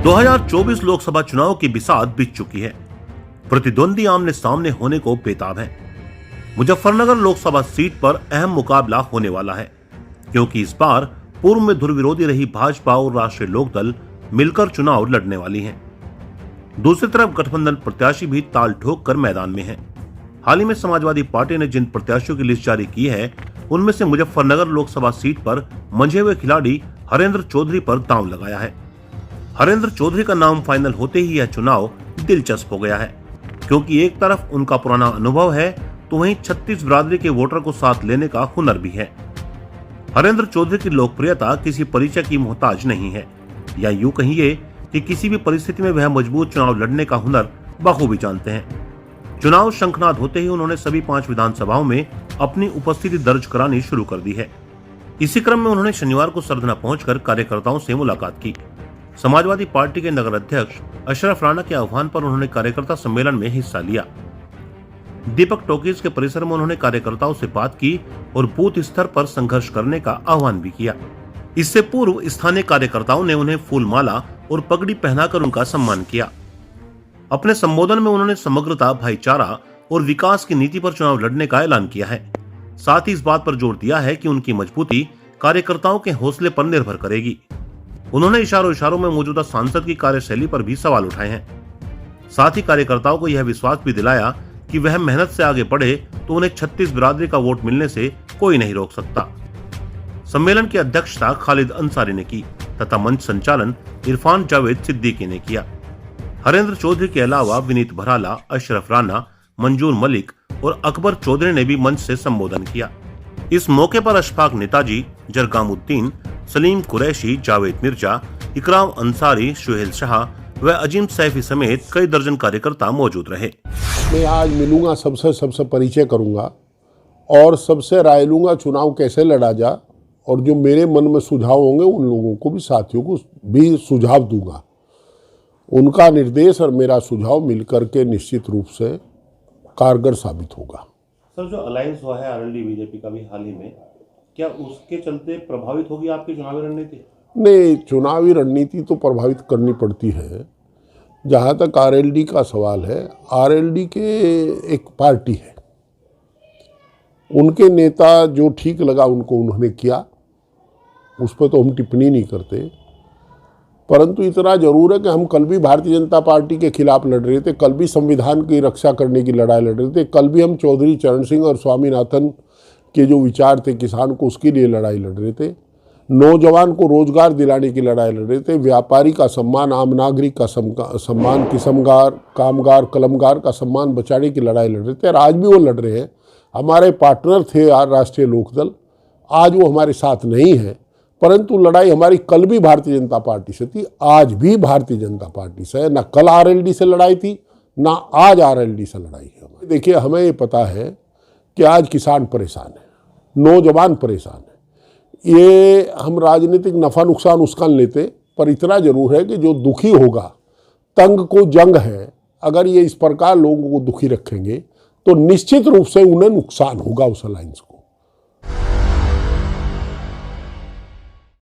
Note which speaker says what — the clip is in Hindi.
Speaker 1: 2024 लोकसभा चुनाव की बिसात बीत चुकी है। प्रतिद्वंदी आमने सामने होने को बेताब हैं। मुजफ्फरनगर लोकसभा सीट पर अहम मुकाबला होने वाला है, क्योंकि इस बार पूर्व में धुरविरोधी रही भाजपा और राष्ट्रीय लोकदल मिलकर चुनाव लड़ने वाली हैं। दूसरी तरफ गठबंधन प्रत्याशी भी ताल ठोक कर मैदान में हैं। हाल ही में समाजवादी पार्टी ने जिन प्रत्याशियों की लिस्ट जारी की है, उनमें से मुजफ्फरनगर लोकसभा सीट पर मंझे हुए खिलाड़ी हरेंद्र चौधरी पर दांव लगाया है। हरेंद्र चौधरी का नाम फाइनल होते ही यह चुनाव दिलचस्प हो गया है, क्योंकि एक तरफ उनका पुराना अनुभव है तो वहीं 36 बिरादरी के वोटर को साथ लेने का हुनर भी है। हरेंद्र चौधरी की लोकप्रियता किसी परिचय की मोहताज नहीं है, या यूं कहिए कि किसी भी परिस्थिति में वह मजबूत चुनाव लड़ने का हुनर बखूबी जानते हैं। चुनाव शंखनाद होते ही उन्होंने सभी 5 विधानसभाओं में अपनी उपस्थिति दर्ज करानी शुरू कर दी है। इसी क्रम में उन्होंने शनिवार को सरधना पहुंचकर कार्यकर्ताओं से मुलाकात की। समाजवादी पार्टी के नगर अध्यक्ष अशरफ राणा के आह्वान पर उन्होंने कार्यकर्ता सम्मेलन में हिस्सा लिया। दीपक टॉकीज के परिसर में उन्होंने कार्यकर्ताओं से बात की और बूथ स्तर पर संघर्ष करने का आह्वान भी किया। इससे पूर्व स्थानीय कार्यकर्ताओं ने उन्हें फूलमाला और पगड़ी पहनाकर उनका सम्मान किया। अपने संबोधन में उन्होंने समग्रता, भाईचारा और विकास की नीति पर चुनाव लड़ने का ऐलान किया है। साथ ही इस बात पर जोर दिया है कि उनकी मजबूती कार्यकर्ताओं के हौसले पर निर्भर करेगी। उन्होंने इशारों में मौजूदा सांसद की कार्यशैली पर भी सवाल उठाए हैं। साथ ही कार्यकर्ताओं को यह विश्वास भी दिलाया कि वह मेहनत से आगे बढ़े तो उन्हें 36 बिरादरी का वोट मिलने से कोई नहीं रोक सकता। सम्मेलन की अध्यक्षता खालिद अंसारी ने की तथा मंच संचालन इरफान जावेद सिद्दीकी ने किया। हरेंद्र चौधरी के अलावा विनीत भराला, अशरफ राणा, मंजूर मलिक और अकबर चौधरी ने भी मंच से संबोधन किया। इस मौके पर अशफाक नेताजी, जरगामुद्दीन, सलीम कुरैशी, जावेद मिर्जा, इकराम अंसारी, शुहेल शाह व अजीम सैफी समेत कई दर्जन कार्यकर्ता मौजूद रहे।
Speaker 2: मैं आज मिलूंगा, सबसे परिचय करूंगा और सबसे राय लूंगा चुनाव कैसे लड़ा जा, और जो मेरे मन में सुझाव होंगे उन लोगों को भी, साथियों को भी सुझाव दूंगा। उनका निर्देश और मेरा सुझाव मिलकर के निश्चित रूप से कारगर साबित होगा।
Speaker 1: सर, जो अलायंस हुआ है आरएलडी बीजेपी का भी हाल ही में, क्या उसके चलते प्रभावित होगी आपकी चुनावी रणनीति?
Speaker 2: नहीं, चुनावी रणनीति तो प्रभावित करनी पड़ती है। जहाँ तक आरएलडी का सवाल है, आरएलडी के एक पार्टी है, उनके नेता जो ठीक लगा उनको उन्होंने किया, उस पर तो हम टिप्पणी नहीं करते। परंतु इतना जरूर है कि हम कल भी भारतीय जनता पार्टी के खिलाफ लड़ रहे थे, कल भी संविधान की रक्षा करने की लड़ाई लड़ रहे थे, कल भी हम चौधरी चरण सिंह और स्वामीनाथन के जो विचार थे किसान को, उसके लिए लड़ाई लड़ रहे थे। नौजवान को रोजगार दिलाने की लड़ाई लड़ रहे थे। व्यापारी का सम्मान, आम नागरिक का सम्मान, किस्मगार, कामगार, कलमगार का सम्मान बचाने की लड़ाई लड़ रहे थे, और आज भी वो लड़ रहे हैं। हमारे पार्टनर थे राष्ट्रीय लोकदल, आज वो हमारे साथ नहीं है, परंतु लड़ाई हमारी कल भी भारतीय जनता पार्टी से थी, आज भी भारतीय जनता पार्टी से है। ना कल आरएलडी से लड़ाई थी, ना आज आरएलडी से लड़ाई है। देखिए, हमें ये पता है कि आज किसान परेशान है, नौजवान परेशान है। ये हम राजनीतिक नफा नुकसान उसका लेते, पर इतना जरूर है कि जो दुखी होगा, तंग को जंग है, अगर ये इस प्रकार लोगों को दुखी रखेंगे तो निश्चित रूप से उन्हें नुकसान होगा उस अलायंस को।